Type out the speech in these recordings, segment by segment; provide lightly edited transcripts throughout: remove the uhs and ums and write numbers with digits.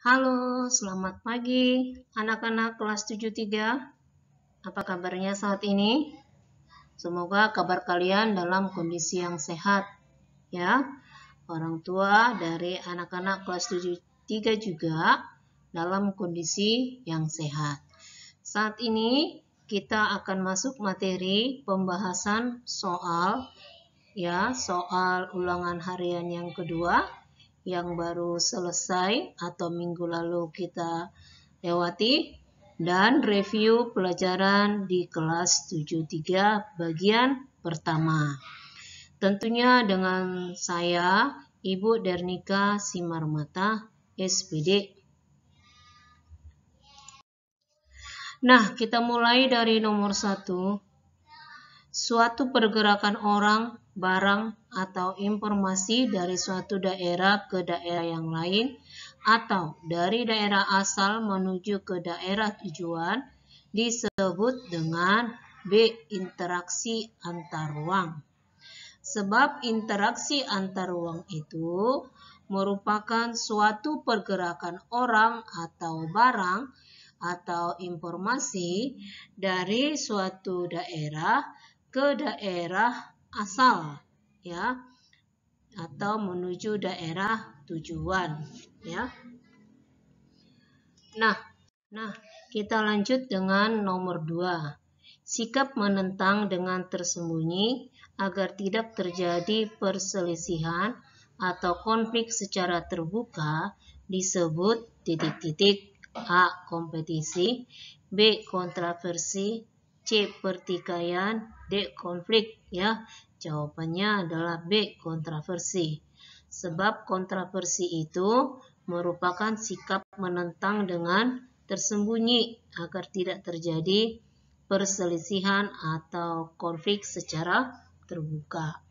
Halo, selamat pagi anak-anak kelas 73. Apa kabarnya saat ini? Semoga kabar kalian dalam kondisi yang sehat ya. Orang tua dari anak-anak kelas 73 juga dalam kondisi yang sehat. Saat ini kita akan masuk materi pembahasan soal ulangan harian yang kedua yang baru selesai atau minggu lalu kita lewati, dan review pelajaran di kelas 73 bagian pertama. Tentunya dengan saya, Ibu Dernika Simarmata, SPD. Nah, kita mulai dari nomor 1. Suatu pergerakan orang, barang, atau informasi dari suatu daerah ke daerah yang lain atau dari daerah asal menuju ke daerah tujuan disebut dengan B. Interaksi antar ruang. Sebab interaksi antar ruang itu merupakan suatu pergerakan orang atau barang atau informasi dari suatu daerah ke daerah asal ya, atau menuju daerah tujuan ya. Nah, kita lanjut dengan nomor 2. Sikap menentang dengan tersembunyi agar tidak terjadi perselisihan atau konflik secara terbuka disebut A. Kompetisi, B. Kontroversi, C. Pertikaian, D. Konflik ya. Jawabannya adalah B. Kontroversi. Sebab kontroversi itu merupakan sikap menentang dengan tersembunyi agar tidak terjadi perselisihan atau konflik secara terbuka.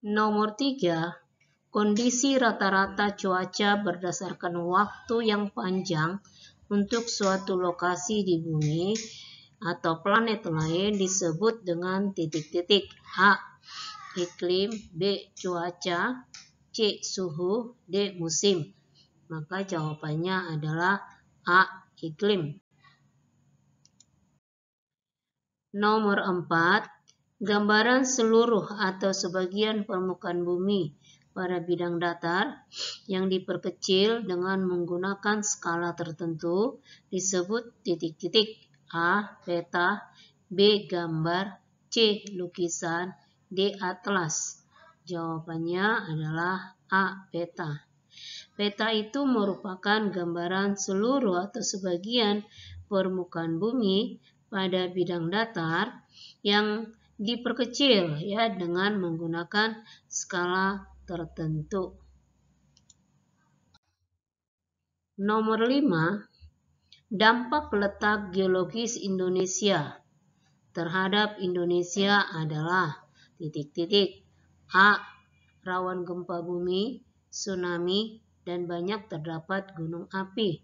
Nomor 3. Kondisi rata-rata cuaca berdasarkan waktu yang panjang untuk suatu lokasi di bumi atau planet lain disebut dengan A. Iklim, B. Cuaca, C. Suhu, D. Musim. Maka jawabannya adalah A. Iklim. Nomor 4. Gambaran seluruh atau sebagian permukaan bumi pada bidang datar yang diperkecil dengan menggunakan skala tertentu disebut A. Peta, B. Gambar, C. Lukisan, D. Atlas. Jawabannya adalah A. Peta. Peta itu merupakan gambaran seluruh atau sebagian permukaan bumi pada bidang datar yang diperkecil ya dengan menggunakan skala tertentu. Nomor 5. Dampak letak geologis Indonesia terhadap Indonesia adalah A. Rawan gempa bumi, tsunami, dan banyak terdapat gunung api.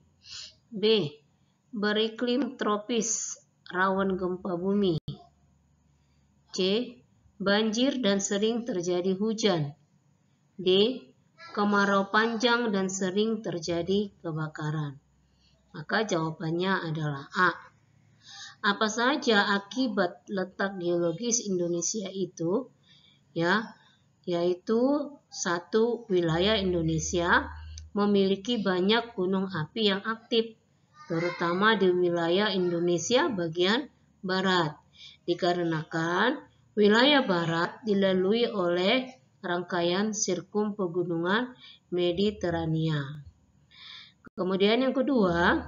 B. Beriklim tropis, rawan gempa bumi. C. Banjir dan sering terjadi hujan. D. Kemarau panjang dan sering terjadi kebakaran. Maka jawabannya adalah A. Apa saja akibat letak geologis Indonesia itu? Yaitu 1. Wilayah Indonesia memiliki banyak gunung api yang aktif, terutama di wilayah Indonesia bagian barat, dikarenakan wilayah barat dilalui oleh rangkaian sirkum pegunungan Mediterania. Kemudian yang kedua,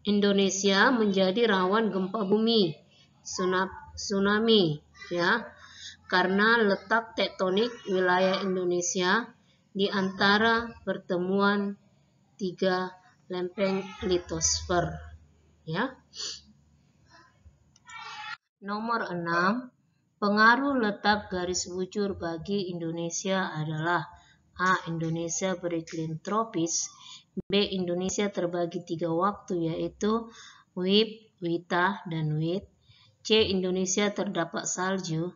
Indonesia menjadi rawan gempa bumi, tsunami ya, karena letak tektonik wilayah Indonesia di antara pertemuan 3 lempeng litosfer ya. Nomor 6. Pengaruh letak garis bujur bagi Indonesia adalah A. Indonesia beriklim tropis, B. Indonesia terbagi 3 waktu yaitu WIB, WITA, dan WIT, C. Indonesia terdapat salju,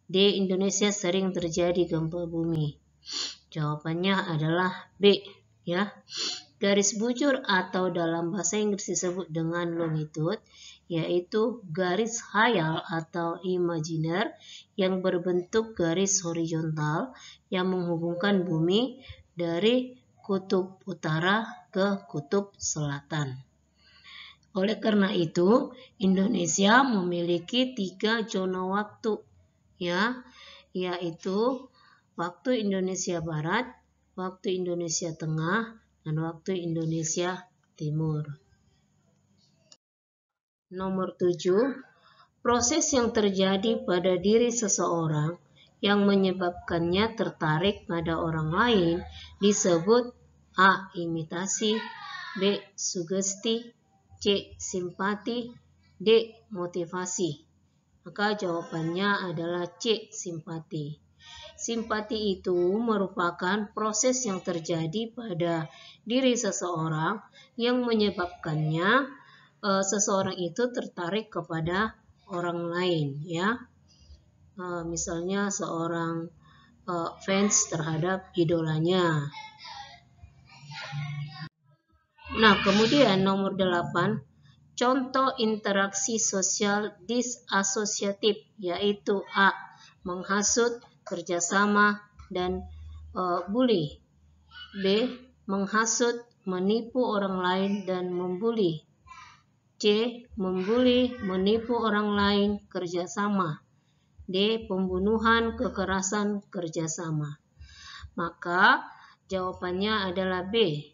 D. Indonesia sering terjadi gempa bumi. Jawabannya adalah B. ya. Garis bujur atau dalam bahasa Inggris disebut dengan longitude, yaitu garis khayal atau imajiner yang berbentuk garis horizontal yang menghubungkan bumi dari kutub utara ke kutub selatan. Oleh karena itu, Indonesia memiliki 3 zona waktu, ya, yaitu waktu Indonesia Barat, waktu Indonesia Tengah, dan waktu Indonesia Timur. Nomor 7, proses yang terjadi pada diri seseorang yang menyebabkannya tertarik pada orang lain disebut A. Imitasi, B. Sugesti, C. Simpati, D. Motivasi. Maka jawabannya adalah C. Simpati. Simpati itu merupakan proses yang terjadi pada diri seseorang yang menyebabkannya seseorang itu tertarik kepada orang lain, ya. Misalnya seorang fans terhadap idolanya. Nah, kemudian nomor 8, contoh interaksi sosial disasosiatif, yaitu A. Menghasut, kerjasama, dan bully. B. Menghasut, menipu orang lain, dan membuli. C. Membuli, menipu orang lain, kerjasama. D. Pembunuhan, kekerasan, kerjasama. Maka jawabannya adalah B.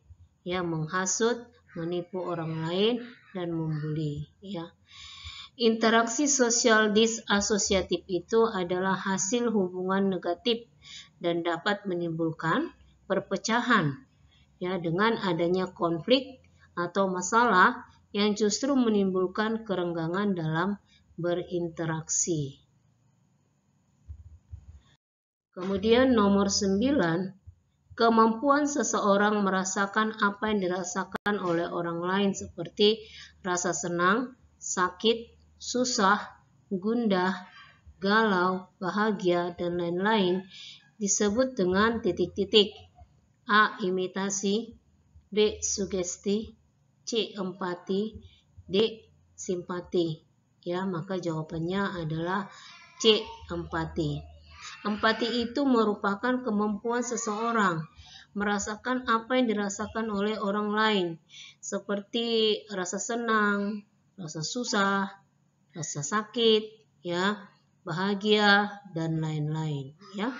Ya, menghasut, menipu orang lain, dan membuli. Ya. Interaksi sosial disasosiatif itu adalah hasil hubungan negatif dan dapat menimbulkan perpecahan, ya, dengan adanya konflik atau masalah yang justru menimbulkan kerenggangan dalam berinteraksi. Kemudian nomor 9, kemampuan seseorang merasakan apa yang dirasakan oleh orang lain seperti rasa senang, sakit, susah, gundah, galau, bahagia, dan lain-lain disebut dengan titik-titik. A. Imitasi, B. Sugesti, C. Empati, D. Simpati. Ya, maka jawabannya adalah C. Empati. Empati itu merupakan kemampuan seseorang merasakan apa yang dirasakan oleh orang lain, seperti rasa senang, rasa susah, rasa sakit, ya, bahagia, dan lain-lain, ya.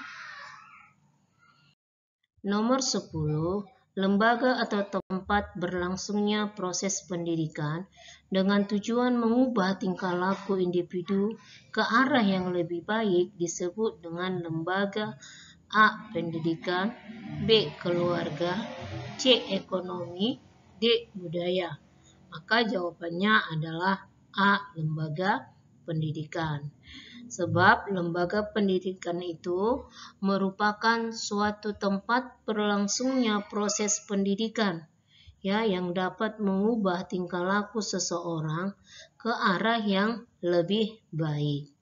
Nomor 10, lembaga atau tempat berlangsungnya proses pendidikan dengan tujuan mengubah tingkah laku individu ke arah yang lebih baik disebut dengan lembaga. A. Pendidikan, B. Keluarga, C. Ekonomi, D. Budaya. Maka jawabannya adalah A. Lembaga pendidikan. Sebab lembaga pendidikan itu merupakan suatu tempat berlangsungnya proses pendidikan, ya, yang dapat mengubah tingkah laku seseorang ke arah yang lebih baik.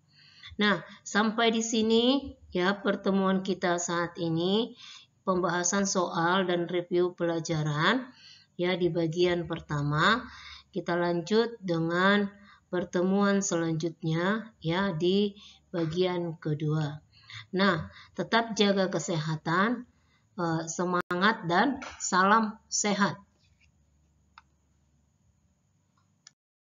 Nah, sampai di sini ya pertemuan kita saat ini, pembahasan soal dan review pelajaran ya di bagian pertama. Kita lanjut dengan pertemuan selanjutnya ya di bagian kedua. Nah, tetap jaga kesehatan, semangat, dan salam sehat.